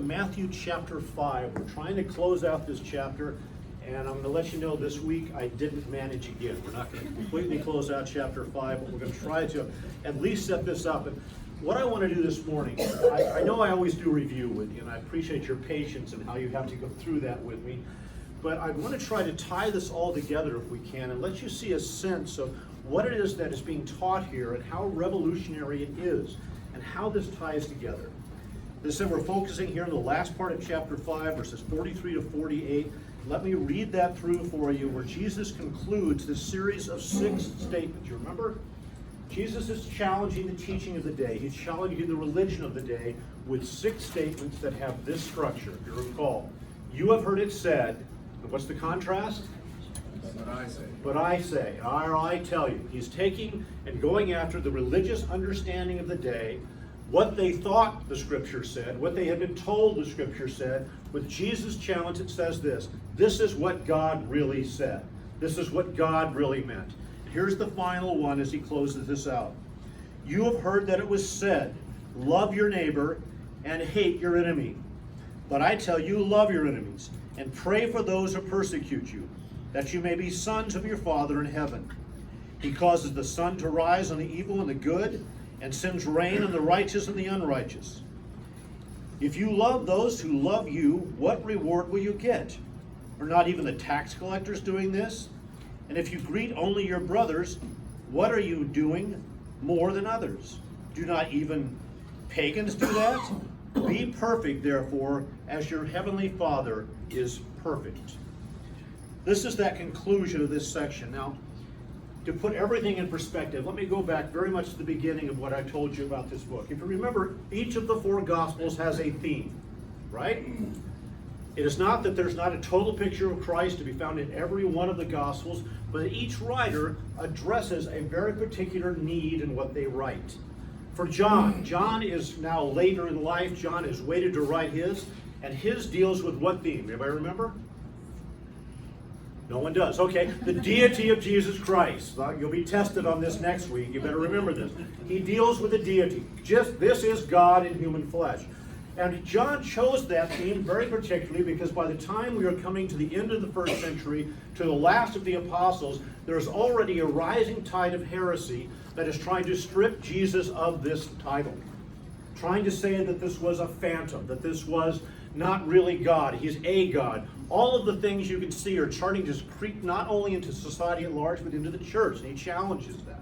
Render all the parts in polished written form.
Matthew chapter 5. We're trying to close out this chapter, and I'm going to let you know this week I didn't manage again. We're not going to completely close out chapter 5, but we're going to try to at least set this up. And what I want to do this morning, I know I always do review with you, and I appreciate your patience and how you have to go through that with me. But I want to try to tie this all together if we can and let you see a sense of what it is that is being taught here and how revolutionary it is and how this ties together. As I said, we're focusing here in the last part of chapter 5, verses 43 to 48. Let me read that through for you, where Jesus concludes this series of 6 statements. You remember? Jesus is challenging the teaching of the day. He's challenging the religion of the day with 6 statements that have this structure. If you recall, you have heard it said, and what's the contrast? But I say. But I say, or I tell you. He's taking and going after the religious understanding of the day, what they thought the Scripture said, what they had been told the Scripture said. With Jesus' challenge, it says this is what God really said. This is what God really meant. Here's the final one as he closes this out. You have heard that it was said, love your neighbor and hate your enemy. But I tell you, love your enemies and pray for those who persecute you, that you may be sons of your Father in heaven. He causes the sun to rise on the evil and the good, and sends rain on the righteous and the unrighteous. If you love those who love you, what reward will you get? Are not even the tax collectors doing this? And if you greet only your brothers, what are you doing more than others? Do not even pagans do that? Be perfect, therefore, as your heavenly Father is perfect. This is that conclusion of this section. Now, to put everything in perspective, let me go back very much to the beginning of what I told you about this book. If you remember, each of the 4 Gospels has a theme, right? It is not that there's not a total picture of Christ to be found in every one of the Gospels, but each writer addresses a very particular need in what they write. For John is now later in life. John has waited to write his, and his deals with what theme? Anybody remember? No one does. Okay, the deity of Jesus Christ. You'll be tested on this next week. You better remember this. He deals with the deity. Just this is God in human flesh. And John chose that theme very particularly because by the time we are coming to the end of the 1st century, to the last of the apostles, there's already a rising tide of heresy that is trying to strip Jesus of this title. Trying to say that this was a phantom, that this was not really God. He's a God. All of the things you can see are starting to creep not only into society at large, but into the church, and he challenges that.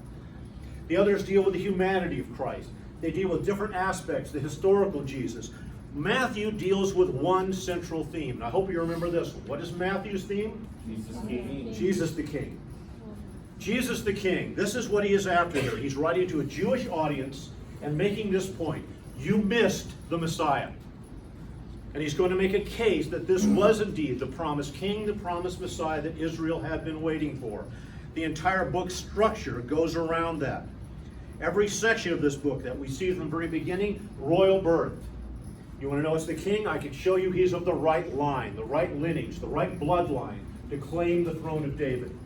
The others deal with the humanity of Christ. They deal with different aspects, the historical Jesus. Matthew deals with one central theme. And I hope you remember this one. What is Matthew's theme? Jesus the King. Jesus the King. Jesus the King. This is what he is after here. He's writing to a Jewish audience and making this point. You missed the Messiah. And he's going to make a case that this was indeed the promised king, the promised Messiah that Israel had been waiting for. The entire book's structure goes around that. Every section of this book that we see from the very beginning, royal birth. You want to know it's the king? I can show you he's of the right line, the right lineage, the right bloodline to claim the throne of David.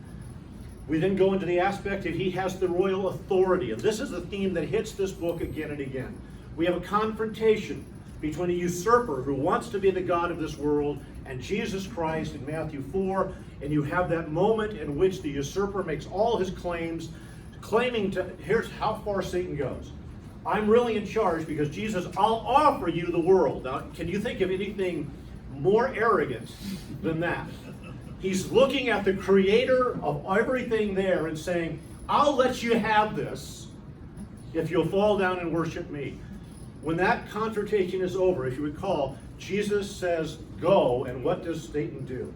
We then go into the aspect that he has the royal authority. And this is the theme that hits this book again and again. We have a confrontation between a usurper who wants to be the God of this world and Jesus Christ in Matthew 4, and you have that moment in which the usurper makes all his claims, claiming to, here's how far Satan goes. I'm really in charge because Jesus, I'll offer you the world. Now, can you think of anything more arrogant than that? He's looking at the creator of everything there and saying, I'll let you have this if you'll fall down and worship me. When that confrontation is over, if you recall, Jesus says, go, and what does Satan do?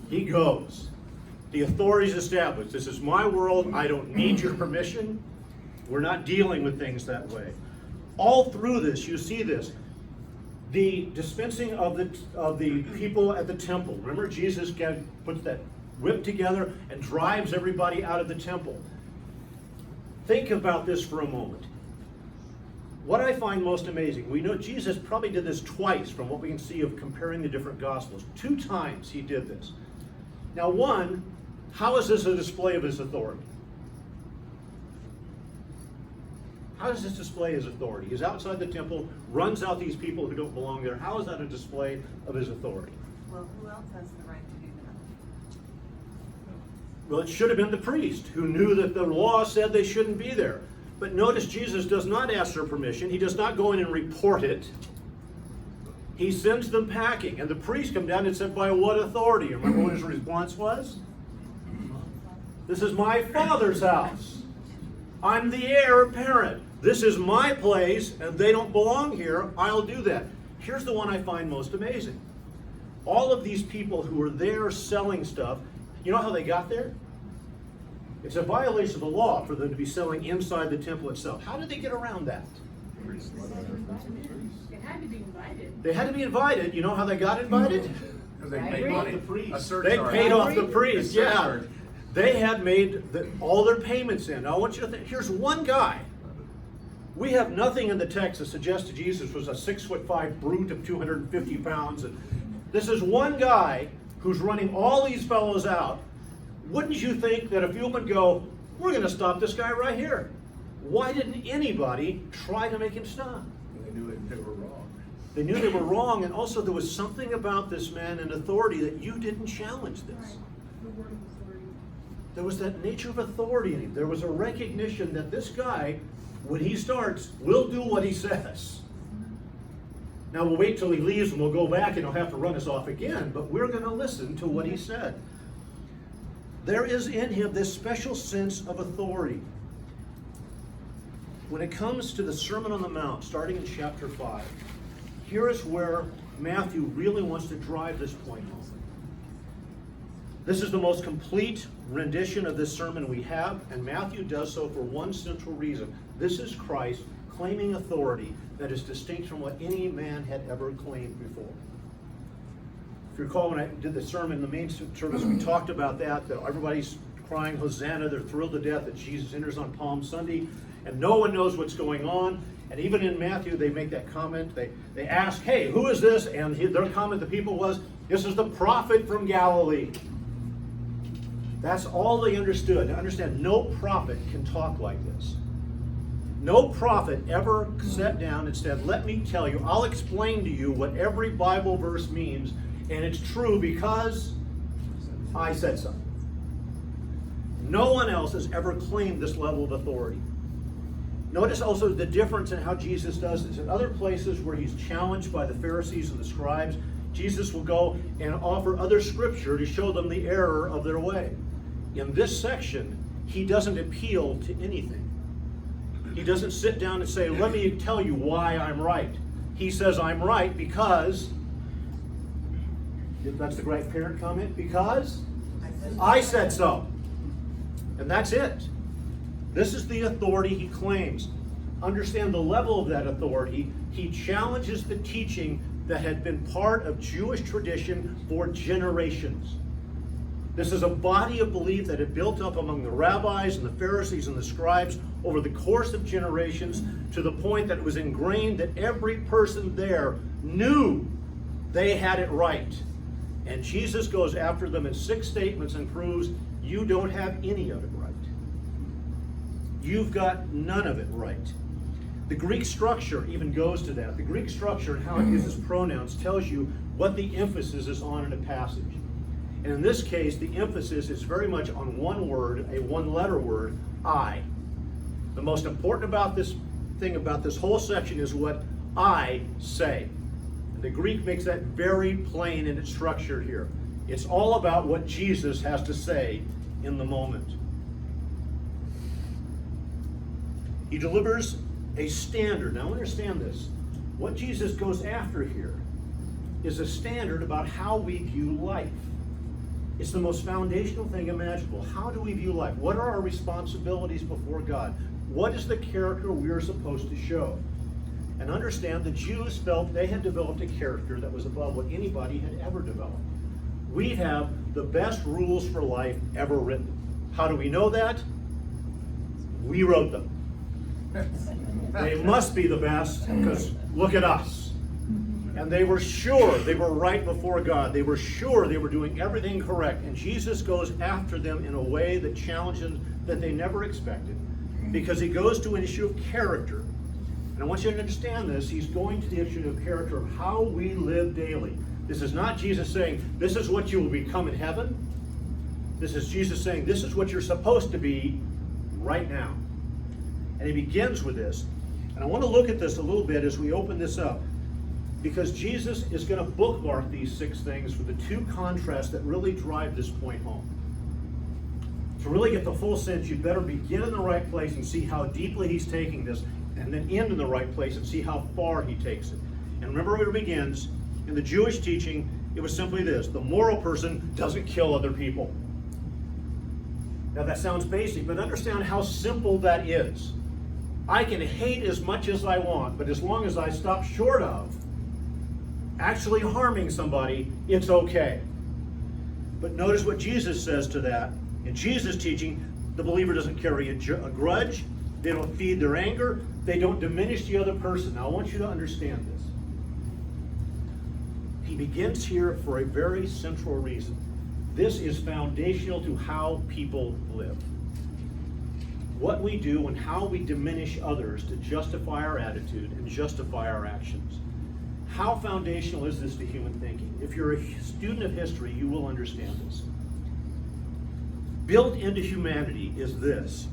He goes. The authority is established. This is my world. I don't need your permission. We're not dealing with things that way. All through this, you see this. The dispensing of the people at the temple. Remember, Jesus puts that whip together and drives everybody out of the temple. Think about this for a moment. What I find most amazing, we know Jesus probably did this twice from what we can see of comparing the different Gospels. 2 times he did this. Now, one, how is this a display of his authority? How does this display his authority? He's outside the temple, runs out these people who don't belong there. How is that a display of his authority? Well, who else has the right to do that? Well, it should have been the priest who knew that the law said they shouldn't be there. But notice Jesus does not ask their permission. He does not go in and report it. He sends them packing. And the priest come down and said, by what authority? Remember what his response was? This is my Father's house. I'm the heir apparent. This is my place, and they don't belong here. I'll do that. Here's the one I find most amazing. All of these people who are there selling stuff, you know how they got there? It's a violation of the law for them to be selling inside the temple itself. How did they get around that? They had to be invited. They had to be invited. You know how they got invited? Because they paid money. The priest. A They surcharge. paid off the priest, A yeah. surcharge. They had made all their payments in. Now I want you to think, here's one guy. We have nothing in the text that suggests that Jesus was a 6'5" brute of 250 pounds. And this is one guy who's running all these fellows out. Wouldn't you think that a few would go, we're going to stop this guy right here? Why didn't anybody try to make him stop? They knew they were wrong. They knew they were wrong, and also there was something about this man in authority that you didn't challenge this. The word of authority. There was that nature of authority in him. There was a recognition that this guy, when he starts, will do what he says. Now we'll wait till he leaves and we'll go back and he'll have to run us off again, but we're going to listen to what he said. There is in him this special sense of authority. When it comes to the Sermon on the Mount, starting in chapter 5, here is where Matthew really wants to drive this point home. This is the most complete rendition of this sermon we have, and Matthew does so for one central reason. This is Christ claiming authority that is distinct from what any man had ever claimed before. If you recall, when I did the sermon in the main service, we talked about that everybody's crying Hosanna. They're thrilled to death that Jesus enters on Palm Sunday, and no one knows what's going on. And even in Matthew, they make that comment. They ask, hey, who is this? And their comment to people was, this is the prophet from Galilee. That's all they understood. Now understand, no prophet can talk like this. No prophet ever sat down and said, let me tell you, I'll explain to you what every Bible verse means, and it's true because I said so. No one else has ever claimed this level of authority. Notice also the difference in how Jesus does this. In other places where he's challenged by the Pharisees and the scribes, Jesus will go and offer other scripture to show them the error of their way. In this section, he doesn't appeal to anything. He doesn't sit down and say, let me tell you why I'm right. He says, I'm right because, that's the great parent comment, because I said so. And that's it. This is the authority he claims. Understand the level of that authority. He challenges the teaching that had been part of Jewish tradition for generations. This is a body of belief that had built up among the rabbis and the Pharisees and the scribes over the course of generations to the point that it was ingrained that every person there knew they had it right. And Jesus goes after them in 6 statements and proves you don't have any of it right. You've got none of it right. The Greek structure even goes to that. The Greek structure and how it uses pronouns tells you what the emphasis is on in a passage. And in this case, the emphasis is very much on one word, a one-letter word, I. The most important about this thing about this whole section is what I say. And the Greek makes that very plain in its structure here. It's all about what Jesus has to say in the moment. He delivers a standard. Now understand this. What Jesus goes after here is a standard about how we view life. It's the most foundational thing imaginable. How do we view life? What are our responsibilities before God? What is the character we are supposed to show? And understand the Jews felt they had developed a character that was above what anybody had ever developed. We have the best rules for life ever written. How do we know that? We wrote them. They must be the best because look at us. And they were sure they were right before God. They were sure they were doing everything correct. And Jesus goes after them in a way that challenges that they never expected. because he goes to an issue of character. And I want you to understand this. He's going to the issue of character of how we live daily. This is not Jesus saying, this is what you will become in heaven. This is Jesus saying, this is what you're supposed to be right now. And he begins with this. And I want to look at this a little bit as we open this up, because Jesus is going to bookmark these 6 things for the 2 contrasts that really drive this point home. To really get the full sense, you better begin in the right place and see how deeply he's taking this, and then end in the right place and see how far he takes it. And remember where it begins. In the Jewish teaching, it was simply this: the moral person doesn't kill other people. Now that sounds basic, but understand how simple that is. I can hate as much as I want, but as long as I stop short of actually harming somebody, it's okay. But notice what Jesus says to that. In Jesus' teaching, the believer doesn't carry a grudge. They don't feed their anger. They don't diminish the other person. Now I want you to understand this. He begins here for a very central reason. This is foundational to how people live. What we do and how we diminish others to justify our attitude and justify our actions. How foundational is this to human thinking? If you're a student of history, you will understand this. Built into humanity is this: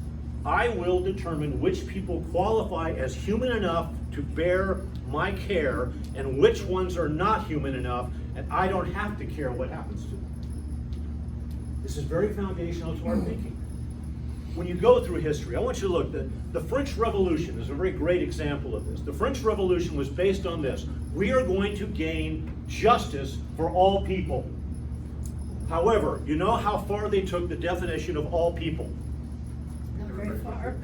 I will determine which people qualify as human enough to bear my care and which ones are not human enough, and I don't have to care what happens to them. This is very foundational to our thinking. When you go through history, I want you to look. The French Revolution is a very great example of this. The French Revolution was based on this: we are going to gain justice for all people. However, you know how far they took the definition of all people? Not very far.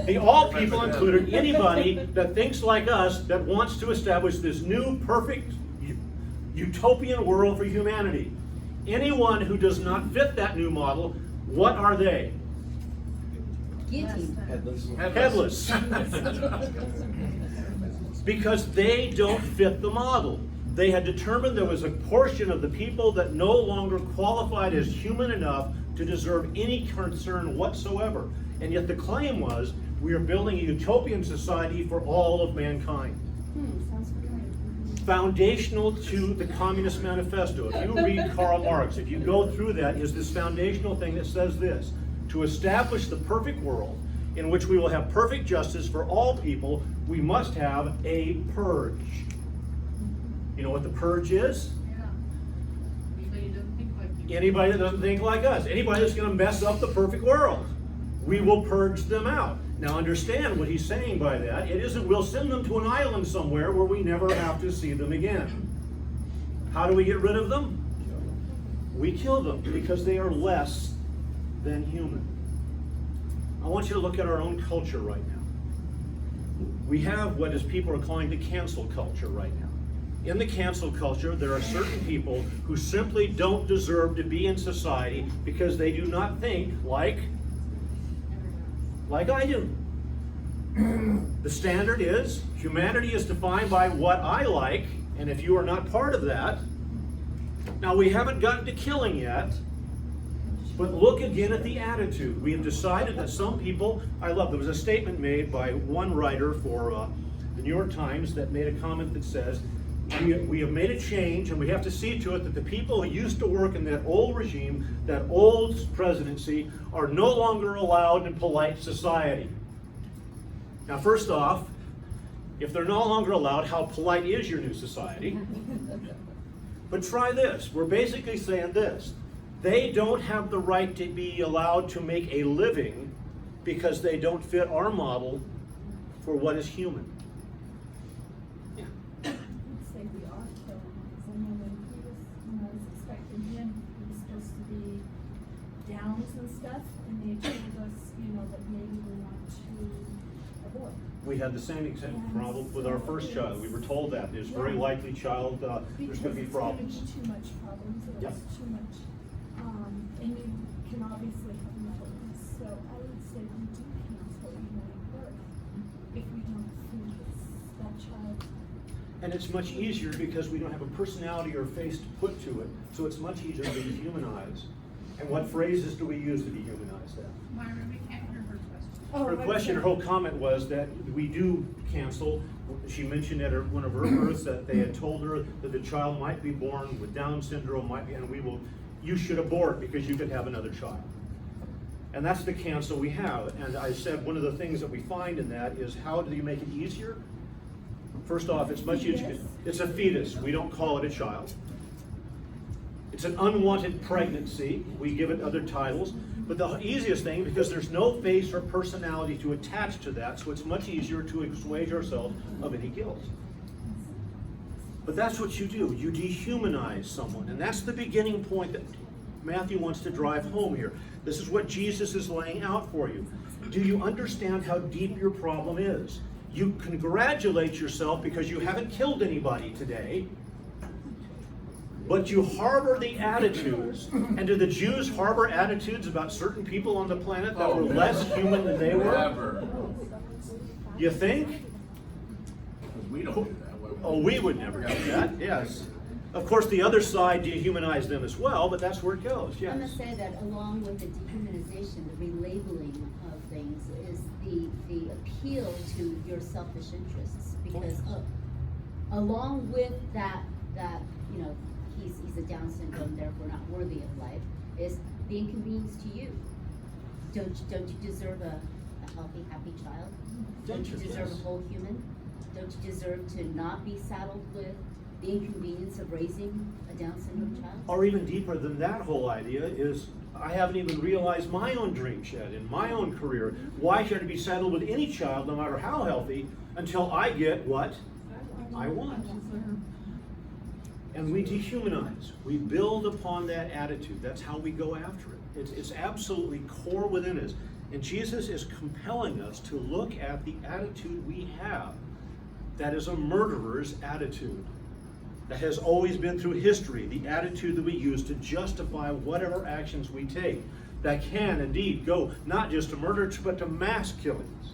The all people included anybody that thinks like us, that wants to establish this new perfect utopian world for humanity. Anyone who does not fit that new model, what are they? Headless. Because they don't fit the model. They had determined there was a portion of the people that no longer qualified as human enough to deserve any concern whatsoever. And yet the claim was, we are building a utopian society for all of mankind. Sounds familiar. Foundational to the Communist Manifesto. If you read Karl Marx, if you go through that, is this foundational thing that says this: to establish the perfect world in which we will have perfect justice for all people, we must have a purge. You know what the purge is? Yeah. Anybody who doesn't think like you. Anybody that doesn't think like us. Anybody that's going to mess up the perfect world. We will purge them out. Now understand what he's saying by that. It isn't we'll send them to an island somewhere where we never have to see them again. How do we get rid of them? We kill them because they are less than human. I want you to look at our own culture right now. We have what is people are calling the cancel culture right now. In the cancel culture, there are certain people who simply don't deserve to be in society because they do not think like I do. The standard is, humanity is defined by what I like, and if you are not part of that, now we haven't gotten to killing yet, but look again at the attitude. We have decided that some people, there was a statement made by one writer for the New York Times that made a comment that says, we have made a change, and we have to see to it that the people who used to work in that old regime, that old presidency, are no longer allowed in polite society. Now, first off, if they're no longer allowed, how polite is your new society? But try this. We're basically saying this: they don't have the right to be allowed to make a living because they don't fit our model for what is human. Say we are killing, because I know when he was, when I was expecting him, he was supposed to be downs and stuff, and they told us, that maybe we want to abort. We had the same exact problem with our first child. We were told that there's very likely child, there's going to be problems. Because it's going to be too much problems, or Yep. it's too much, and you can obviously have another one. So I would say we do cancel birth if we don't think it's that child. And it's much easier because we don't have a personality or face to put to it. So it's much easier to dehumanize. And what phrases do we use to dehumanize that? Myra, we can't hear her question. Oh, Her what question, is her that? whole comment was that we do cancel. She mentioned at one of her births that they had told her that the child might be born with Down syndrome, and you should abort because you could have another child. And that's the cancel we have. And I said one of the things that we find in that is, how do you make it easier? First off, it's much easier. Fetus. It's a fetus. We don't call it a child. It's an unwanted pregnancy. We give it other titles. But the easiest thing, because there's no face or personality to attach to that, so it's much easier to assuage ourselves of any guilt. But that's what you do. You dehumanize someone. And that's the beginning point that Matthew wants to drive home here. This is what Jesus is laying out for you. Do you understand how deep your problem is? You congratulate yourself because you haven't killed anybody today, but you harbor the attitudes. And do the Jews harbor attitudes about certain people on the planet that were less human than they were? Never. You think? Because we don't do that. Oh, we would never do that, yes. Of course, the other side dehumanized them as well, but that's where it goes, I'm gonna yes. say that along with the dehumanization, the relabeling of things is the appeal to your selfish interests. Because along with that, you know, he's a Down syndrome, therefore not worthy of life, is the inconvenience to you. Don't you deserve a healthy, happy child? Don't you deserve a whole human? Don't you deserve to not be saddled with the inconvenience of raising a Down syndrome child? Or even deeper than that whole idea is, I haven't even realized my own dreams yet in my own career. Why should I be saddled with any child, no matter how healthy, until I get what I want? And we dehumanize. We build upon that attitude. That's how we go after it. It's absolutely core within us. And Jesus is compelling us to look at the attitude we have that is a murderer's attitude. That has always been through history, the attitude that we use to justify whatever actions we take. That can indeed go not just to murder, but to mass killings.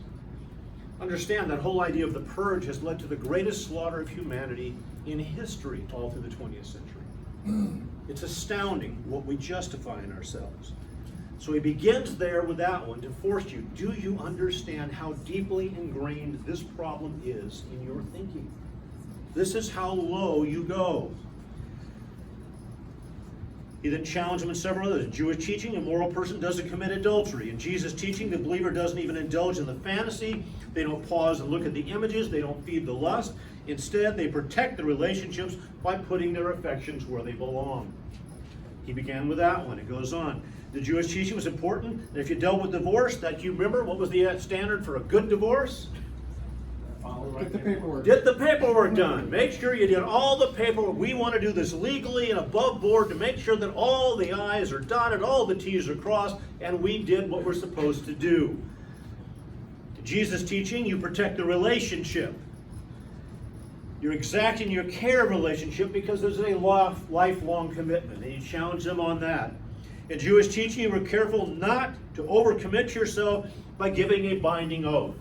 Understand that whole idea of the purge has led to the greatest slaughter of humanity in history all through the 20th century. It's astounding what we justify in ourselves. So he begins there with that one to force you. Do you understand how deeply ingrained this problem is in your thinking? This is how low you go. He then challenged him in several others. In Jewish teaching, a moral person doesn't commit adultery. In Jesus' teaching, the believer doesn't even indulge in the fantasy. They don't pause and look at the images. They don't feed the lust. Instead, they protect the relationships by putting their affections where they belong. He began with that one. It goes on. The Jewish teaching was important. And if you dealt with divorce, that you remember what was the standard for a good divorce? Get the paperwork. Get the paperwork done. Make sure you did all the paperwork. We want to do this legally and above board to make sure that all the I's are dotted, all the T's are crossed, and we did what we're supposed to do. Jesus' teaching, you protect the relationship. You're exacting your care of relationship because there's a lifelong commitment, and you challenge them on that. In Jewish teaching, you were careful not to overcommit yourself by giving a binding oath.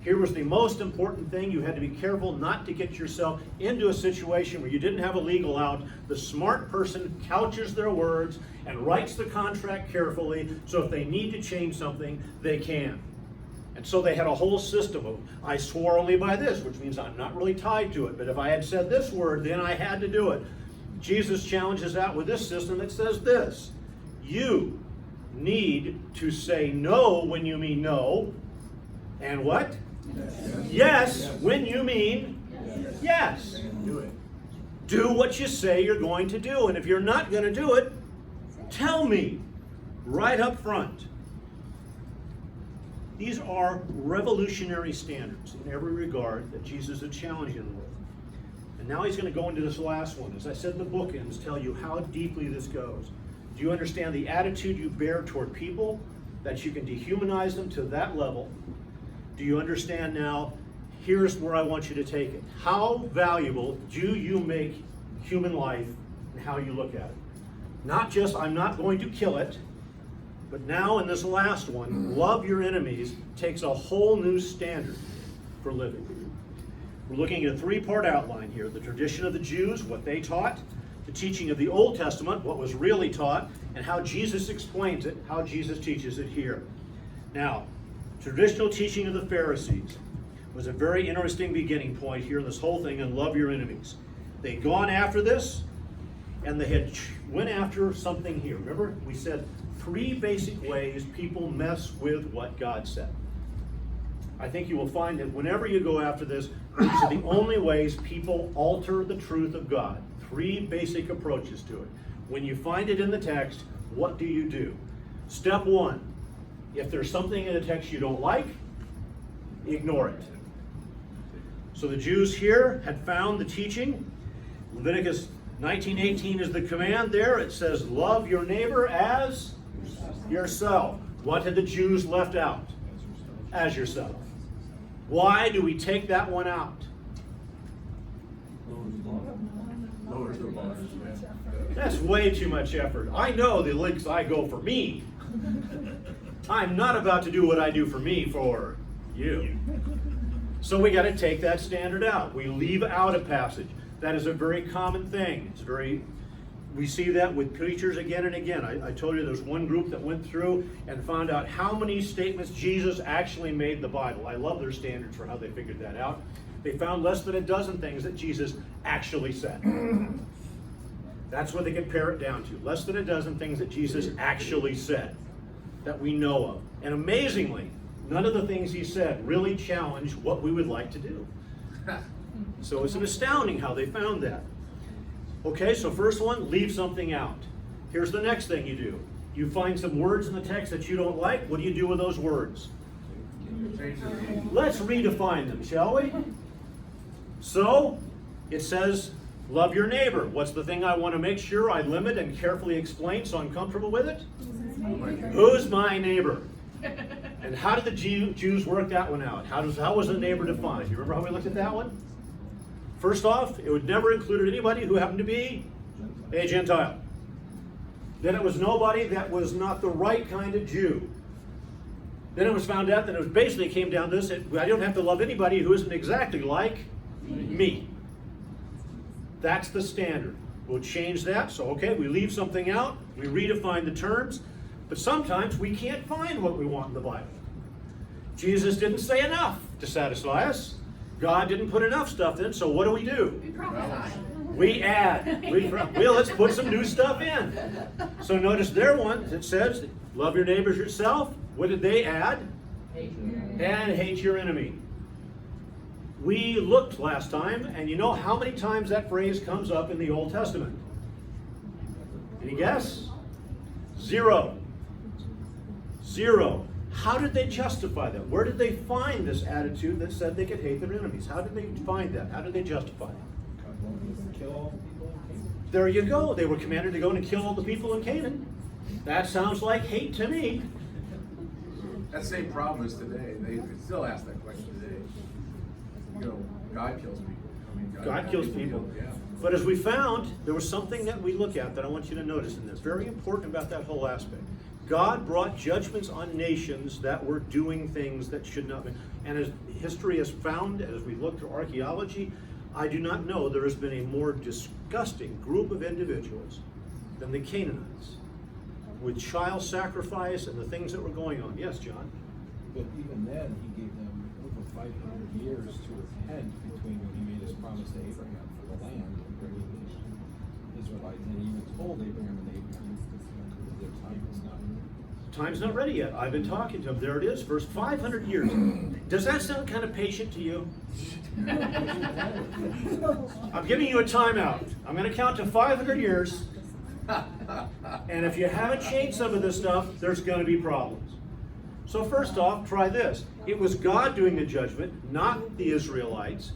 Here was the most important thing. You had to be careful not to get yourself into a situation where you didn't have a legal out. The smart person couches their words and writes the contract carefully, so if they need to change something, they can. And so they had a whole system of, I swore only by this, which means I'm not really tied to it, but if I had said this word, then I had to do it. Jesus challenges that with this system that says this: you need to say no when you mean no, and what? Yes, when you mean yes. Do it. Do what you say you're going to do. And if you're not going to do it, tell me right up front. These are revolutionary standards in every regard that Jesus is challenging them with. And now he's going to go into this last one. As I said, the bookends tell you how deeply this goes. Do you understand the attitude you bear toward people, that you can dehumanize them to that level? Do you understand now? Here's where I want you to take it. How valuable do you make human life and how you look at it? Not just, I'm not going to kill it, but now in this last one, love your enemies takes a whole new standard for living. We're looking at a three-part outline here. The tradition of the Jews, what they taught, the teaching of the Old Testament, what was really taught, and how Jesus explains it, how Jesus teaches it here. Now, Traditional teaching of the Pharisees was a very interesting beginning point here in this whole thing, and love your enemies. They'd gone after this, and they had went after something here. Remember, we said 3 basic ways people mess with what God said. I think you will find that whenever you go after this, these are the only ways people alter the truth of God. 3 basic approaches to it. When you find it in the text, what do you do? Step 1, if there's something in the text you don't like, ignore it. So the Jews here had found the teaching. Leviticus 19:18 is the command there. It says, love your neighbor as yourself. What had the Jews left out? As yourself. Why do we take that one out? Lowers the bar. That's way too much effort. I know the lengths I go for me. I'm not about to do what I do for me for you. So we got to take that standard out. We leave out a passage. That is a very common thing. We see that with preachers again and again. I told you there's one group that went through and found out how many statements Jesus actually made in the Bible. I love their standards for how they figured that out. They found less than a dozen things that Jesus actually said. That's what they could pare it down to. Less than a dozen things that Jesus actually said that we know of. And amazingly, none of the things he said really challenged what we would like to do. So it's astounding how they found that. Okay, so first one, leave something out. Here's the next thing you do. You find some words in the text that you don't like. What do you do with those words? Let's redefine them, shall we? So, it says, love your neighbor. What's the thing I want to make sure I limit and carefully explain so I'm comfortable with it? Who's my neighbor? And how did the Jews work that one out? How was the neighbor defined? You remember how we looked at that one? First off, it would never include anybody who happened to be a Gentile. Then it was nobody that was not the right kind of Jew. Then it was found out that it basically came down to this: I don't have to love anybody who isn't exactly like me. That's the standard. We'll change that. So, okay, we leave something out. We redefine the terms. But sometimes we can't find what we want in the Bible. Jesus didn't say enough to satisfy us. God didn't put enough stuff in, so what do? We add. Well, let's put some new stuff in. So notice their one, it says, love your neighbors yourself. What did they add? And hate your enemy. We looked last time, and you know how many times that phrase comes up in the Old Testament? Any guess? 0. 0. How did they justify that? Where did they find this attitude that said they could hate their enemies? How did they find that? How did they justify it? Kill all the people in Canaan. There you go. They were commanded to go and kill all the people in Canaan. That sounds like hate to me. That same problem is today. They still ask that question today. You know, God kills people. I mean, God kills people. Yeah. But as we found, there was something that we look at that I want you to notice in this. Very important about that whole aspect. God brought judgments on nations that were doing things that should not be. And as history has found, as we look through archaeology, I do not know there has been a more disgusting group of individuals than the Canaanites, with child sacrifice and the things that were going on. Yes, John? But even then, he gave them over 500 years to repent between when he made his promise to Abraham for the land and bringing the Israelites. And he even told Abraham and Abraham that their time was not. Time's not ready yet. I've been talking to him. There it is, verse 500 years. Does that sound kind of patient to you? I'm giving you a timeout. I'm going to count to 500 years. And if you haven't changed some of this stuff, there's going to be problems. So first off, try this. It was God doing the judgment, not the Israelites.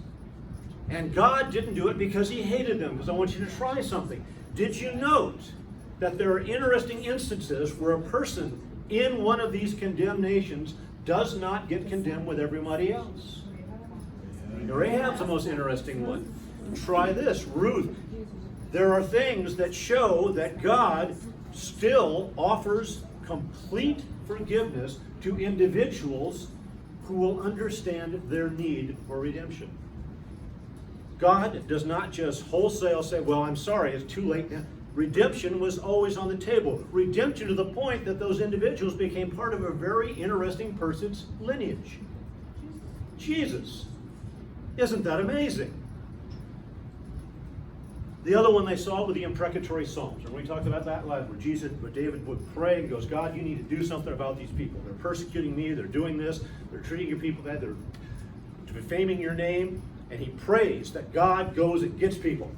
And God didn't do it because he hated them, because I want you to try something. Did you note that there are interesting instances where a person in one of these condemned nations does not get condemned with everybody else? Rahab's the most interesting one. Try this, Ruth. There are things that show that God still offers complete forgiveness to individuals who will understand their need for redemption. God does not just wholesale say, well, I'm sorry, it's too late now. Redemption was always on the table. Redemption to the point that those individuals became part of a very interesting person's lineage. Jesus. Isn't that amazing? The other one they saw were the imprecatory psalms. And we talked about that last, where David would pray and goes, God, you need to do something about these people. They're persecuting me, they're doing this, they're treating your people bad, they're defaming your name. And he prays that God goes and gets people.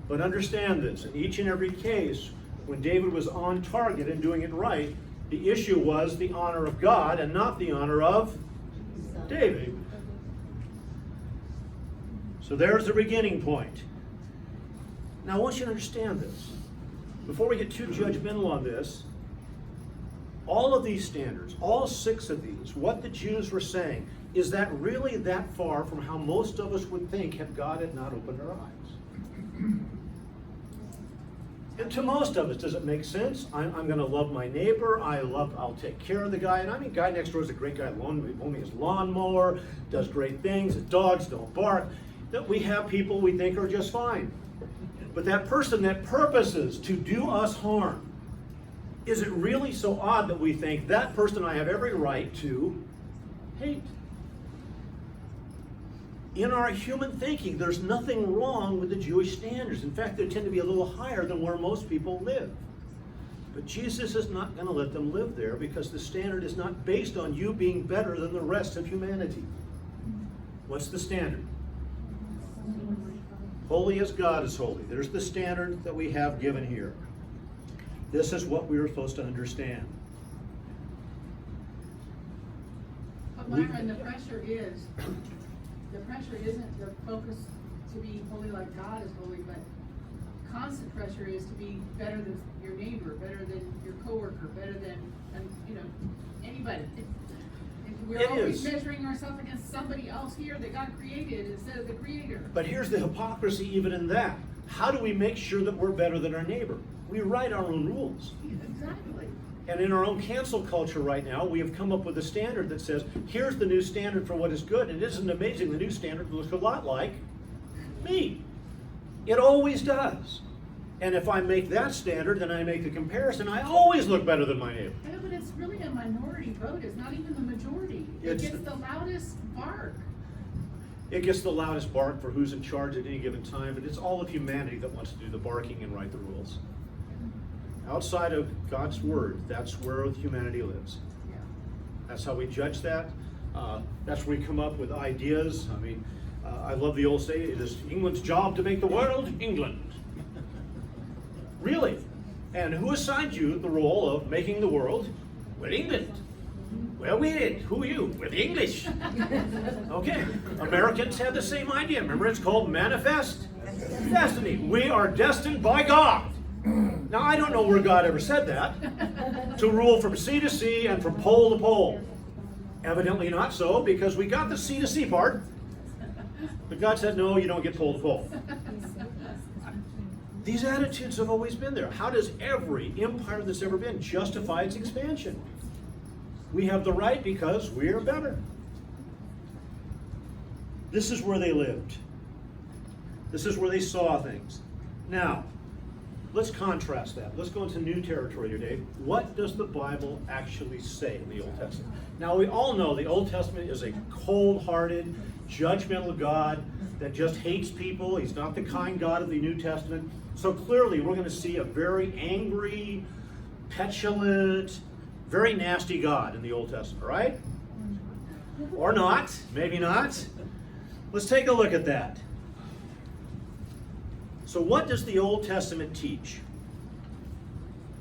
But understand this, in each and every case, when David was on target and doing it right, the issue was the honor of God and not the honor of David. So there's the beginning point. Now I want you to understand this. Before we get too judgmental on this, all of these standards, all 6 of these, what the Jews were saying, is that really that far from how most of us would think if God had not opened our eyes? And to most of us, does it make sense? I'm going to love my neighbor. I'll take care of the guy. And I mean, guy next door is a great guy. Loaned me his lawnmower, does great things. His dogs don't bark. That we have people we think are just fine. But that person that purposes to do us harm, is it really so odd that we think that person I have every right to hate? In our human thinking, there's nothing wrong with the Jewish standards. In fact, they tend to be a little higher than where most people live. But Jesus is not going to let them live there because the standard is not based on you being better than the rest of humanity. What's the standard? Holy as God is holy. There's the standard that we have given here. This is what we are supposed to understand. But Myron, the pressure isn't the focus to be holy like God is holy, but constant pressure is to be better than your neighbor, better than your coworker, better than anybody. We're always measuring ourselves against somebody else here that God created instead of the Creator. But here's the hypocrisy even in that. How do we make sure that we're better than our neighbor? We write our own rules. Exactly. And in our own cancel culture right now, we have come up with a standard that says, here's the new standard for what is good. And isn't it amazing? The new standard looks a lot like me. It always does. And if I make that standard, then I make the comparison, I always look better than my neighbor. Yeah, but it's really a minority vote. It's not even the majority. It gets the loudest bark. It gets the loudest bark for who's in charge at any given time, but it's all of humanity that wants to do the barking and write the rules. Outside of God's word, that's where humanity lives. Yeah. That's how we judge that. That's where we come up with ideas. I mean, I love the old saying, it is England's job to make the world England. Really? And who assigned you the role of making the world? Well, England. Well, we did. Who are you? We're the English. Okay. Americans have the same idea. Remember, it's called manifest destiny. We are destined by God. Now, I don't know where God ever said that, to rule from sea to sea and from pole to pole. Evidently not so, because we got the sea to sea part, but God said, no, you don't get pole to pole. These attitudes have always been there. How does every empire that's ever been justify its expansion? We have the right because we are better. This is where they lived. This is where they saw things. Now, let's contrast that. Let's go into new territory today. What does the Bible actually say in the Old Testament? Now, we all know the Old Testament is a cold-hearted, judgmental God that just hates people. He's not the kind God of the New Testament. So clearly, we're going to see a very angry, petulant, very nasty God in the Old Testament, right? Or not, maybe not. Let's take a look at that. So what does the Old Testament teach?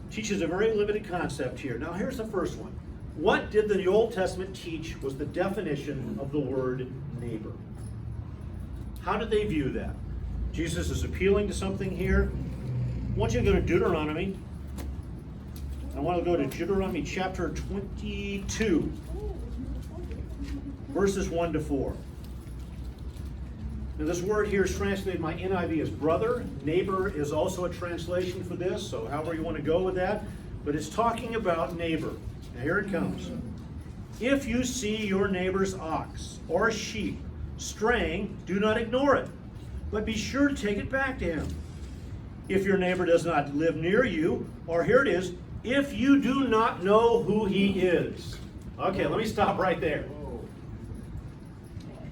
It teaches a very limited concept here. Now here's the first one. What did the Old Testament teach was the definition of the word neighbor. How did they view that? Jesus is appealing to something here. I want you to go to Deuteronomy. I want to go to Deuteronomy chapter 22, verses 1 to 4. Now this word here is translated, my NIV as brother. Neighbor is also a translation for this, so however you want to go with that. But it's talking about neighbor. Now here it comes. If you see your neighbor's ox or sheep straying, do not ignore it, but be sure to take it back to him. if your neighbor does not live near you, or here it is, if you do not know who he is. Okay, let me stop right there.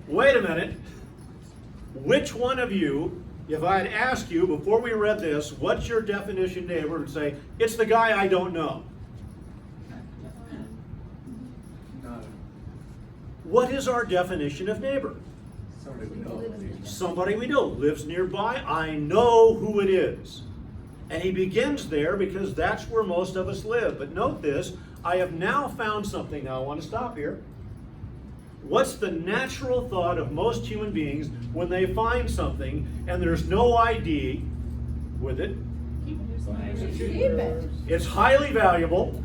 Wait a minute. Which one of you, if I had asked you before we read this, what's your definition neighbor, would say, it's the guy I don't know? Not What is our definition of neighbor? somebody we know. Somebody we know lives nearby. I know who it is. And he begins there because that's where most of us live. But note this, I have now found something. Now I want to stop here. What's the natural thought of most human beings when they find something and there's no ID with it? Keep it. It's highly valuable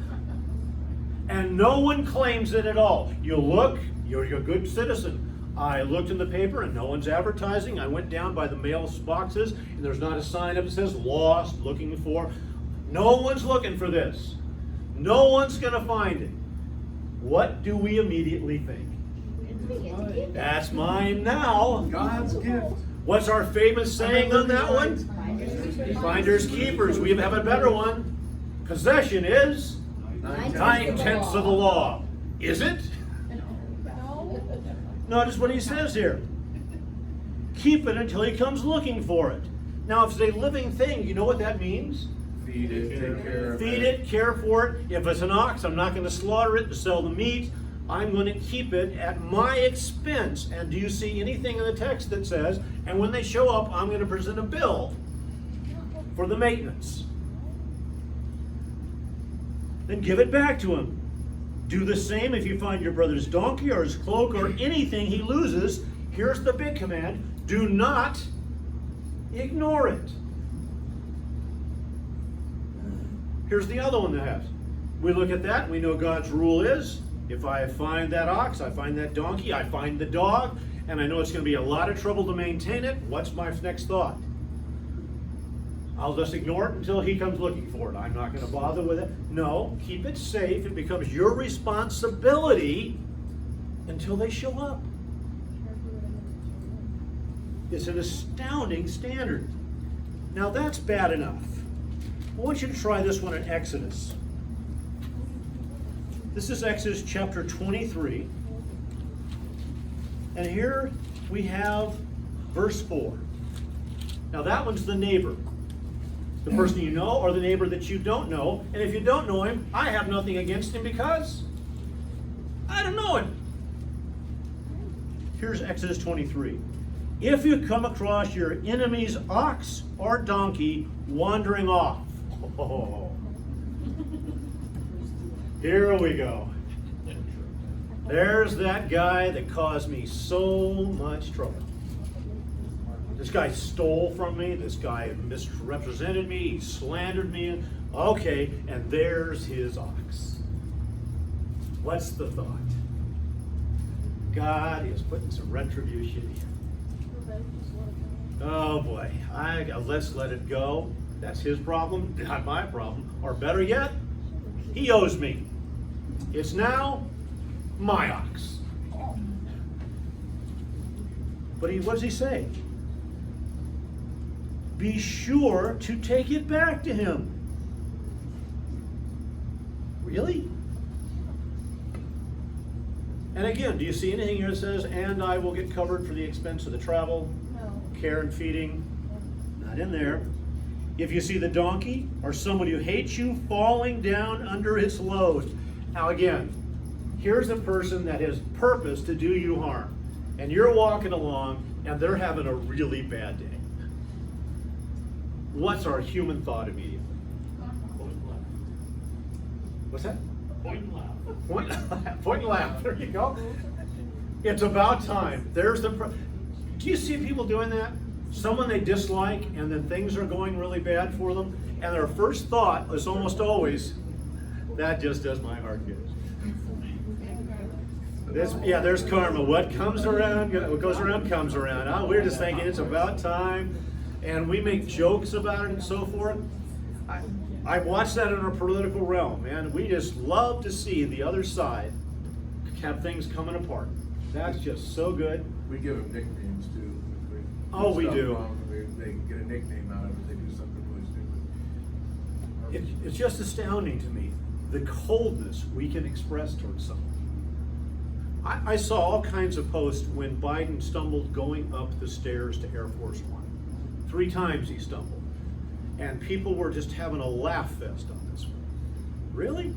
and no one claims it at all. You look, you're a good citizen. I looked in the paper and no one's advertising. I went down by the mail boxes and there's not a sign up that says lost, looking for. No one's looking for this. No one's going to find it. What do we immediately think? That's mine now. God's gift. What's our famous saying on that one? Finders keepers. We have a better one. Possession is 9/10 of the law. Is it? Notice what he says here. Keep it until he comes looking for it. Now, if it's a living thing, you know what that means? Feed it, take care of it. Feed it, care for it. If it's an ox, I'm not going to slaughter it to sell the meat. I'm going to keep it at my expense. And do you see anything in the text that says, and when they show up, I'm going to present a bill for the maintenance? Then give it back to him. Do the same if you find your brother's donkey or his cloak or anything he loses. Here's the big command. Do not ignore it. Here's the other one that has. We look at that and we know God's rule is, if I find that ox, I find that donkey, I find the dog, and I know it's going to be a lot of trouble to maintain it, what's my next thought? I'll just ignore it until he comes looking for it. I'm not going to bother with it. No, keep it safe. It becomes your responsibility until they show up. It's an astounding standard. Now that's bad enough. I want you to try this one in Exodus. This is Exodus chapter 23. And here we have verse 4. Now that one's the neighbor. The person you know or the neighbor that you don't know. And if you don't know him, I have nothing against him because I don't know him. Here's Exodus 23. If you come across your enemy's ox or donkey wandering off. Oh. Here we go. There's that guy that caused me so much trouble. This guy stole from me. This guy misrepresented me. He slandered me. Okay, and there's his ox. What's the thought? God is putting some retribution here. Oh boy, let's let it go. That's his problem, not my problem. Or better yet, he owes me. It's now my ox. But what does he say? Be sure to take it back to him. Really? And again, do you see anything here that says, and I will get covered for the expense of the travel, care and feeding? Not in there. If you see the donkey or somebody who hates you falling down under its load. Now again, here's a person that has purpose to do you harm. And you're walking along and they're having a really bad day. What's our human thought immediately? What's that? Point and laugh. Point and laugh. There you go. It's about time. There's the. Do you see people doing that? Someone they dislike, and then things are going really bad for them, and their first thought is almost always, "That just does my heart good." There's karma. What comes around, what goes around comes around. Oh, we're just thinking it's about time, and we make jokes about it and so forth. I watched that in our political realm, and we just love to see the other side have things coming apart. That's just so good. We give them nicknames too. Oh, we Stuff do. wrong, they get a nickname out of it. They do something really It's just astounding to me, the coldness we can express towards someone. I saw all kinds of posts when Biden stumbled going up the stairs to Air Force One. 3 times he stumbled. And people were just having a laugh fest on this one. Really?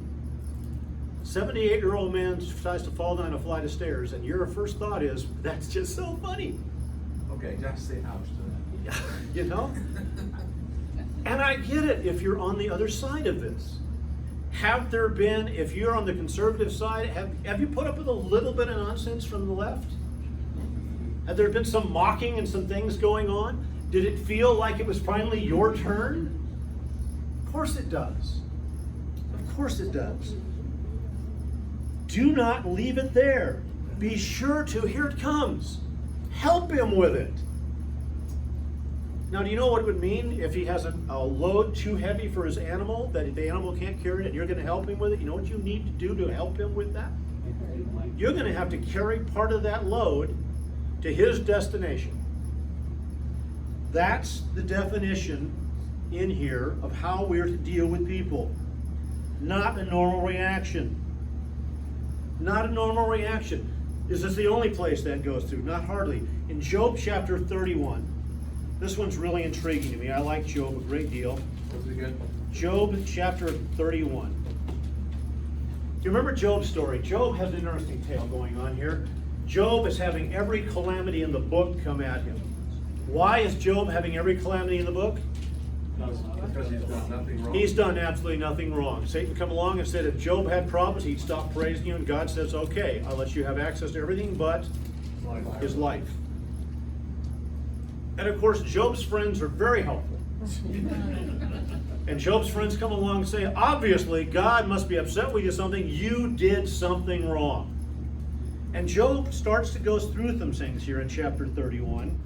78-year-old man tries to fall down a flight of stairs, and your first thought is, that's just so funny. Okay, just say ouch to that. You know? And I get it if you're on the other side of this. Have there been, if you're on the conservative side, have you put up with a little bit of nonsense from the left? Have there been some mocking and some things going on? Did it feel like it was finally your turn? Of course it does. Of course it does. Do not leave it there. Be sure to, here it comes, help him with it. Now, do you know what it would mean if he has a load too heavy for his animal, that the animal can't carry it, and you're going to help him with it? You know what you need to do to help him with that? You're going to have to carry part of that load to his destination. That's the definition in here of how we're to deal with people. Not a normal reaction. Not a normal reaction. Is this the only place that goes through? Not hardly. In Job chapter 31, this one's really intriguing to me. I like Job a great deal. Was it good? Job chapter 31. Do you remember Job's story? Job has an interesting tale going on here. Job is having every calamity in the book come at him. Why is Job having every calamity in the book? Because he's done nothing wrong. He's done absolutely nothing wrong. Satan come along and said if Job had problems, he'd stop praising you, and God says, okay, I'll let you have access to everything but his life. And of course, Job's friends are very helpful. And Job's friends come along and say, obviously, God must be upset with you something. You did something wrong. And Job starts to go through some things here in chapter 31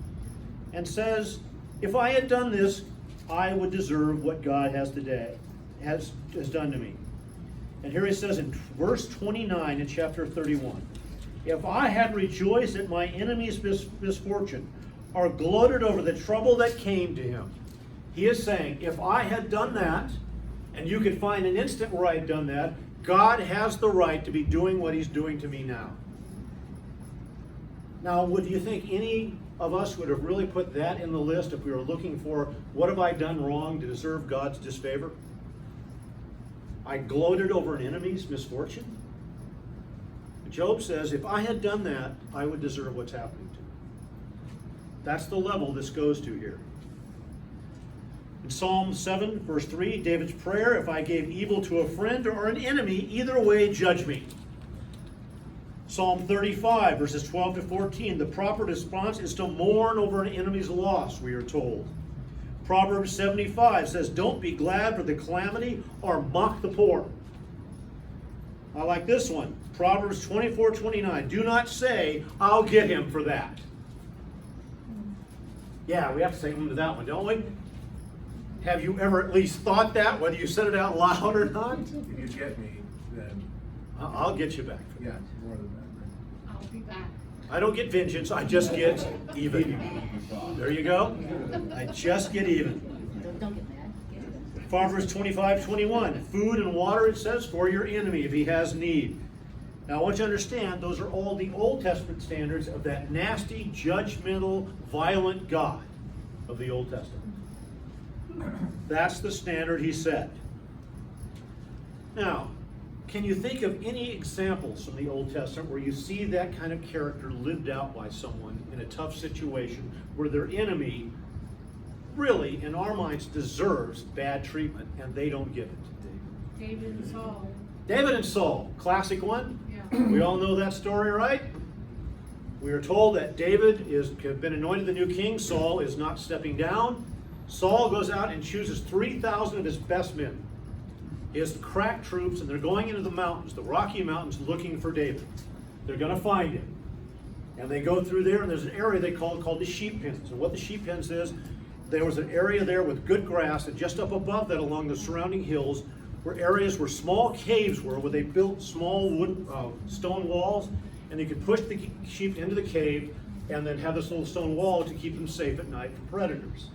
and says, if I had done this, I would deserve what God has done to me. And here he says in verse 29 in chapter 31, if I had rejoiced at my enemy's misfortune, or gloated over the trouble that came to him. He is saying, if I had done that, and you could find an instant where I had done that, God has the right to be doing what he's doing to me now. Now, would you think any of us would have really put that in the list if we were looking for, what have I done wrong to deserve God's disfavor? I gloated over an enemy's misfortune? Job says, if I had done that, I would deserve what's happening to me. That's the level this goes to here. In Psalm 7, verse 3, David's prayer, if I gave evil to a friend or an enemy, either way, judge me. Psalm 35, verses 12 to 14, the proper response is to mourn over an enemy's loss, we are told. Proverbs 75 says, don't be glad for the calamity or mock the poor. I like this one. Proverbs 24:29, do not say, I'll get him for that. Yeah, we have to say to that one, don't we? Have you ever at least thought that, whether you said it out loud or not? If you get me, then I'll get you back for that. yeah, more than that. I'll be back. I don't get vengeance, I just get even. There you go. I just get even. Don't get mad. Get it. Proverbs 25:21, food and water, it says, for your enemy if he has need. Now I want you to understand, those are all the Old Testament standards of that nasty, judgmental, violent God of the Old Testament. That's the standard he set. Now, can you think of any examples from the Old Testament where you see that kind of character lived out by someone in a tough situation where their enemy really, in our minds, deserves bad treatment and they don't get it? David and Saul. David and Saul, classic one. Yeah. We all know that story, right? We are told that David has been anointed the new king. Saul is not stepping down. Saul goes out and chooses 3,000 of his best men, his crack troops, and they're going into the mountains, the Rocky Mountains, looking for David. They're going to find him. And they go through there, and there's an area they called the sheep pens. And what the sheep pens is, there was an area there with good grass, and just up above that along the surrounding hills were areas where small caves were, where they built small wood, stone walls, and they could push the sheep into the cave and then have this little stone wall to keep them safe at night from predators.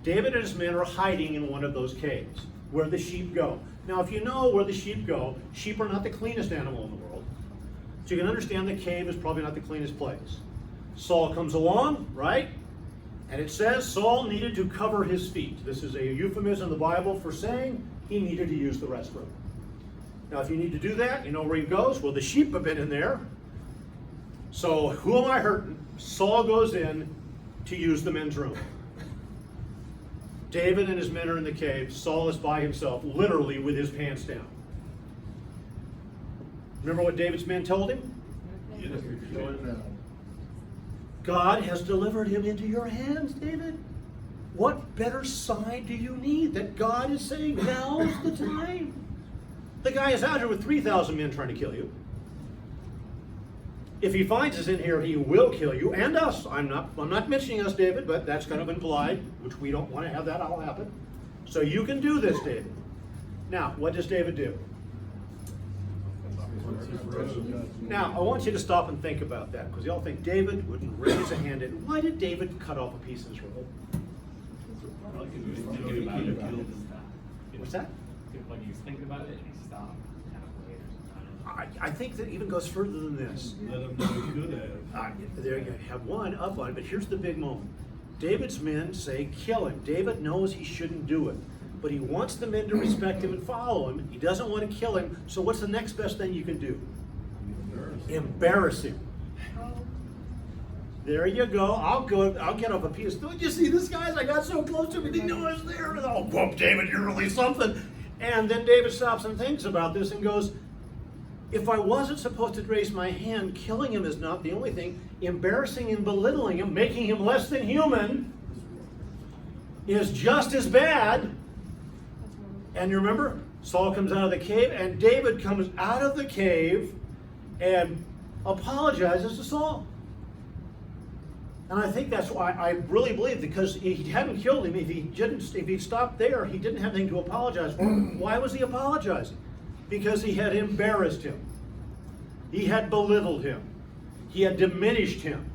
David and his men are hiding in one of those caves. where the sheep go. Now, if you know where the sheep go, sheep are not the cleanest animal in the world. So you can understand the cave is probably not the cleanest place. Saul comes along, right? And it says Saul needed to cover his feet. This is a euphemism in the Bible for saying he needed to use the restroom. Now, if you need to do that, you know where he goes? Well, the sheep have been in there. So who am I hurting? Saul goes in to use the men's room. David and his men are in the cave. Saul is by himself, literally with his pants down. Remember what David's men told him? God has delivered him into your hands, David. What better sign do you need that God is saying, now's the time? The guy is out here with 3,000 men trying to kill you. If he finds us in here, he will kill you and us. I'm not mentioning us, David, but that's kind of implied, which we don't want to have that all happen. So you can do this, David. Now, what does David do? Now, I want you to stop and think about that, because y'all think David wouldn't raise a hand. And why did David cut off a piece of his robe? What's that? When he was thinking about it, and he stopped halfway or something. I think that even goes further than this. Let him know he could have. There you have one up on it, but here's the big moment. David's men say, kill him. David knows he shouldn't do it, but he wants the men to respect him and follow him. He doesn't want to kill him, so what's the next best thing you can do? Embarrass him. There you go. I'll get off a piece. Don't you see this, guys? I got so close to him, he didn't know I was there. Oh, whoop, David, you're really something. And then David stops and thinks about this and goes, if I wasn't supposed to raise my hand, killing him is not the only thing. Embarrassing and belittling him, making him less than human, is just as bad. And you remember, Saul comes out of the cave, and David comes out of the cave and apologizes to Saul. And I think that's why I really believe, because he hadn't killed him, if he stopped there, he didn't have anything to apologize for. Why was he apologizing? Because he had embarrassed him. He had belittled him. He had diminished him.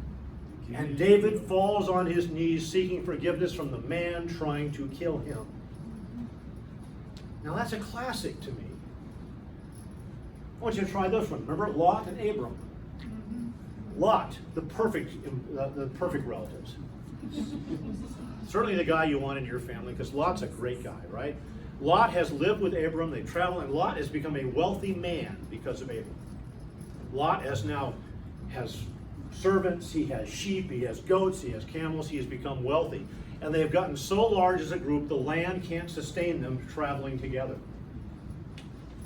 And David falls on his knees seeking forgiveness from the man trying to kill him. Now that's a classic to me. I want you to try this one. Remember Lot and Abram? Lot, the perfect relatives. Certainly the guy you want in your family, because Lot's a great guy, right? Lot has lived with Abram, they travel, and Lot has become a wealthy man because of Abram. Lot has servants, he has sheep, he has goats, he has camels, he has become wealthy. And they have gotten so large as a group, the land can't sustain them traveling together.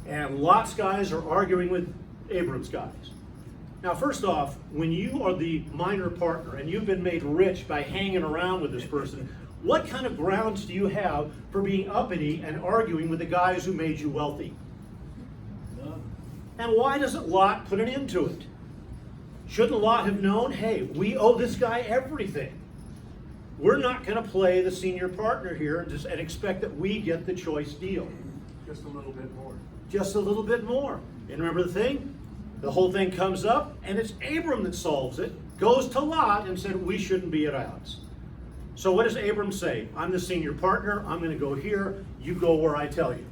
And Lot's guys are arguing with Abram's guys. Now, first off, when you are the minor partner and you've been made rich by hanging around with this person, what kind of grounds do you have for being uppity and arguing with the guys who made you wealthy? And why doesn't Lot put an end to it? Shouldn't Lot have known, hey, we owe this guy everything. We're not going to play the senior partner here and expect that we get the choice deal. Just a little bit more. Just a little bit more. And remember the thing? The whole thing comes up, and it's Abram that solves it, goes to Lot and said, we shouldn't be at odds. So what does Abram say? I'm the senior partner, I'm going to go here, you go where I tell you.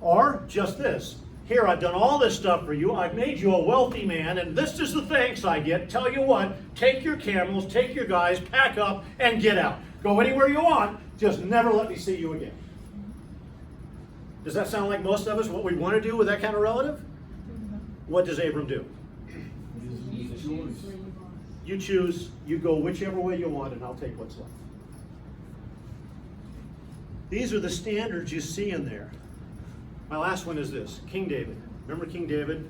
Or just this, here, I've done all this stuff for you, I've made you a wealthy man, and this is the thanks I get. Tell you what, take your camels, take your guys, pack up, and get out. Go anywhere you want, just never let me see you again. Does that sound like most of us, what we want to do with that kind of relative? What does Abram do? You choose, you go whichever way you want, and I'll take what's left. These are the standards you see in there. My last one is this, King David. Remember King David?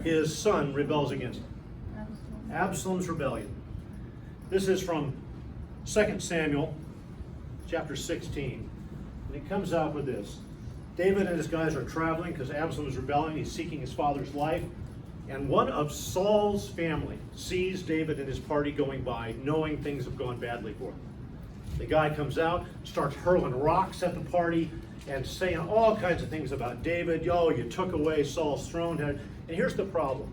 His son rebels against him. Absalom's rebellion. This is from 2 Samuel chapter 16. And it comes out with this. David and his guys are traveling because Absalom is rebelling. He's seeking his father's life. And one of Saul's family sees David and his party going by, knowing things have gone badly for them. The guy comes out, starts hurling rocks at the party, and saying all kinds of things about David. Oh, you took away Saul's throne. And here's the problem.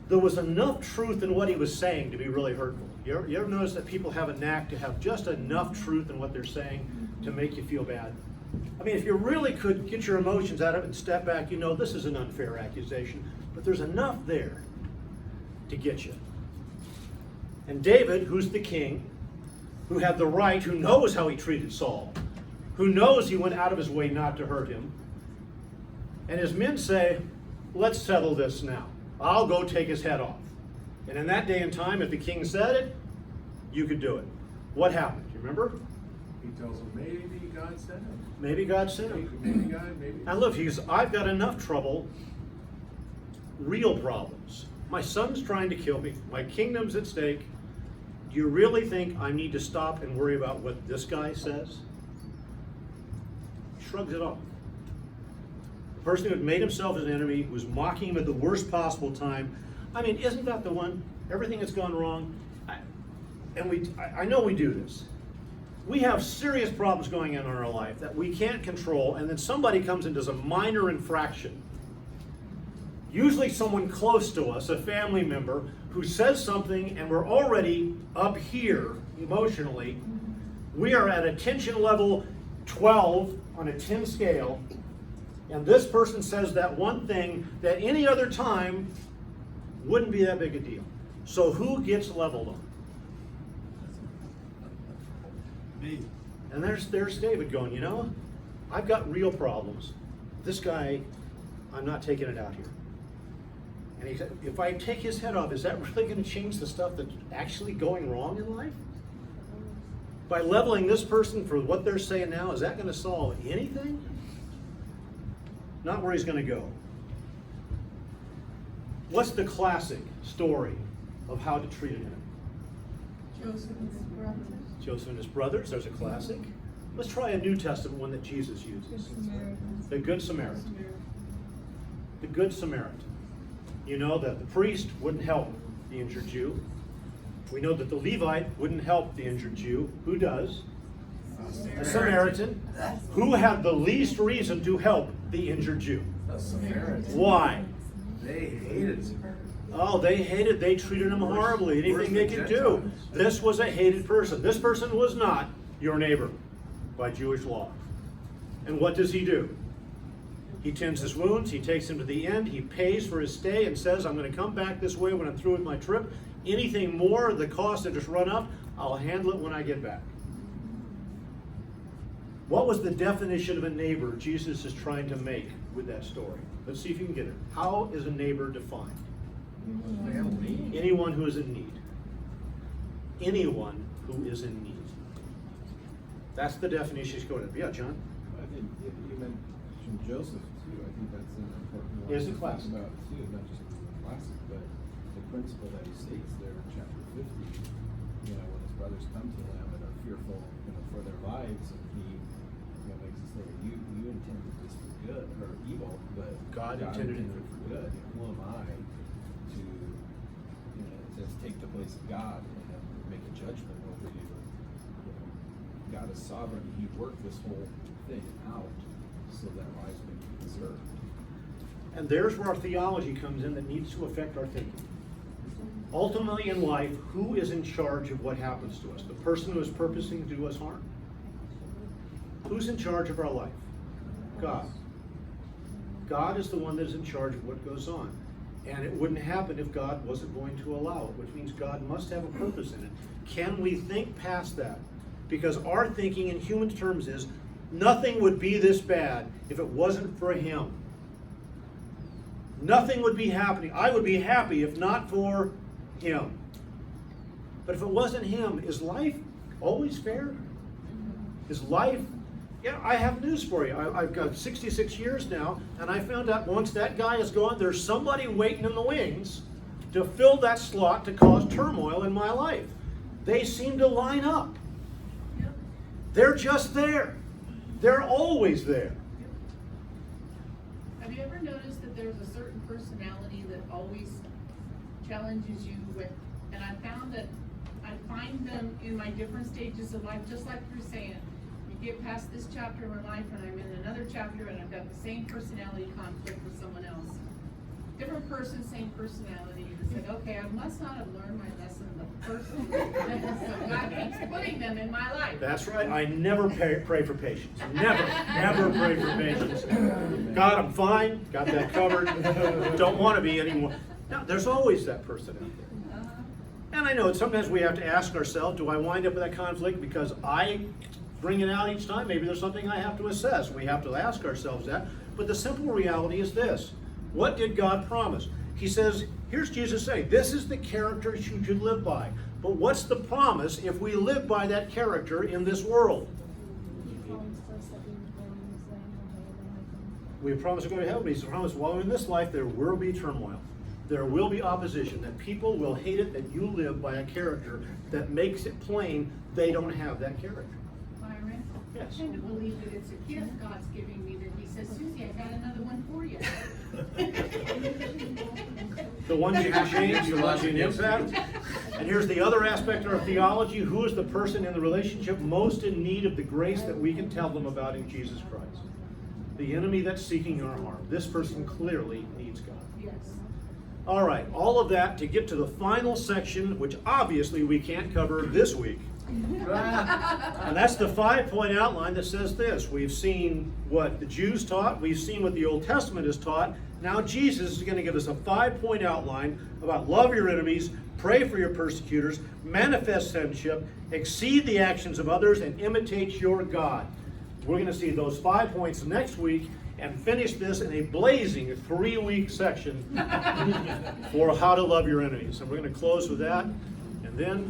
There was enough truth in what he was saying to be really hurtful. You ever notice that people have a knack to have just enough truth in what they're saying to make you feel bad? I mean, if you really could get your emotions out of it and step back, you know this is an unfair accusation, but there's enough there to get you. And David, who's the king, who had the right, who knows how he treated Saul, who knows he went out of his way not to hurt him, and his men say, let's settle this now. I'll go take his head off. And in that day and time, if the king said it, you could do it. What happened? Do you remember? He tells him, maybe God sent him. Maybe God sent him. Maybe God, maybe. And look, he goes, I've got enough trouble, real problems. My son's trying to kill me. My kingdom's at stake. Do you really think I need to stop and worry about what this guy says? Shrugs it off. The person who had made himself his enemy, who was mocking him at the worst possible time. I mean, isn't that the one? Everything that's gone wrong. I know we do this. We have serious problems going on in our life that we can't control, and then somebody comes and does a minor infraction. Usually someone close to us, a family member, who says something, and we're already up here emotionally. We are at a tension level 12 on a 10 scale, and this person says that one thing that any other time wouldn't be that big a deal. So who gets leveled on? Me. And there's David going, you know, I've got real problems. This guy, I'm not taking it out here. And he said, if I take his head off, is that really going to change the stuff that's actually going wrong in life? By leveling this person for what they're saying now, is that going to solve anything? Not where he's going to go. What's the classic story of how to treat an enemy? Joseph and his brothers. Joseph and his brothers, there's a classic. Let's try a New Testament one that Jesus uses. The Good Samaritan. The Good Samaritan. You know that the priest wouldn't help the injured Jew. We know that the Levite wouldn't help the injured Jew. Who does? A Samaritan. Who had the least reason to help the injured Jew? A Samaritan. Why? They hated him. Oh, they hated, they treated him horribly. Anything they could do. This was a hated person. This person was not your neighbor by Jewish law. And what does he do? He tends his wounds, he takes him to the end, he pays for his stay and says, I'm going to come back this way when I'm through with my trip. Anything more, the cost that just run up, I'll handle it when I get back. What was the definition of a neighbor Jesus is trying to make with that story? Let's see if you can get it. How is a neighbor defined? Anyone who is in need. Anyone who is in need. That's the definition he's going to. Yeah, John? I think you mentioned Joseph too. I think that's an important one. Is it to classic? talk about too, not just classic, but the principle that he states there in chapter 50. You know, when his brothers come to him and are fearful, for their lives, and he, makes it say, you intended this for good or evil, but God intended it for good. Who am I to, to take the place of God and make a judgment over you? God is sovereign. He worked this whole thing out so that lives may be preserved. And there's where our theology comes in that needs to affect our thinking. Ultimately in life, who is in charge of what happens to us? The person who is purposing to do us harm? Who's in charge of our life? God. God is the one that is in charge of what goes on. And it wouldn't happen if God wasn't going to allow it, which means God must have a purpose in it. Can we think past that? Because our thinking in human terms is, nothing would be this bad if it wasn't for Him. Nothing would be happening. I would be happy if not for Him. But if it wasn't Him, is life always fair? Is life... Yeah, I have news for you. I've got 66 years now, and I found out once that guy is gone, there's somebody waiting in the wings to fill that slot to cause turmoil in my life. They seem to line up. They're just there. They're always there. Have you ever noticed that there's a certain personality that always challenges you with, and I found that I find them in my different stages of life, just like you're saying. You get past this chapter of my life and I'm in another chapter and I've got the same personality conflict with someone else. different person, same personality, and said, okay, I must not have learned my lesson the first time. So God keeps putting them in my life. That's right. I never pray for patience. Never pray for patience. God, I'm fine. Got that covered. Don't want to be anymore. Now, there's always that person out there. And I know sometimes we have to ask ourselves, do I wind up with that conflict because I bring it out each time? Maybe there's something I have to assess. We have to ask ourselves that. But the simple reality is this. What did God promise? He says, here's Jesus saying, this is the character you should live by. But what's the promise if we live by that character in this world? We promise to go to heaven, but he's promised while in this life there will be turmoil. There will be opposition, that people will hate it that you live by a character that makes it plain they don't have that character. Byron, Yes. I tend to believe that it's a gift God's giving me, that he says, Susie, I got another one for you. The ones you can change, the ones you can impact. And here's the other aspect of our theology. Who is the person in the relationship most in need of the grace that we can tell them about in Jesus Christ? The enemy that's seeking our harm. This person clearly needs God. Yes. All right, all of that to get to the final section, which obviously we can't cover this week. And that's the 5-point outline that says this. We've seen what the Jews taught. We've seen what the Old Testament has taught. Now Jesus is going to give us a 5-point outline about love your enemies, pray for your persecutors, manifest sonship, exceed the actions of others, and imitate your God. We're going to see those 5 points next week and finish this in a blazing 3-week section for how to love your enemies. And we're going to close with that. And then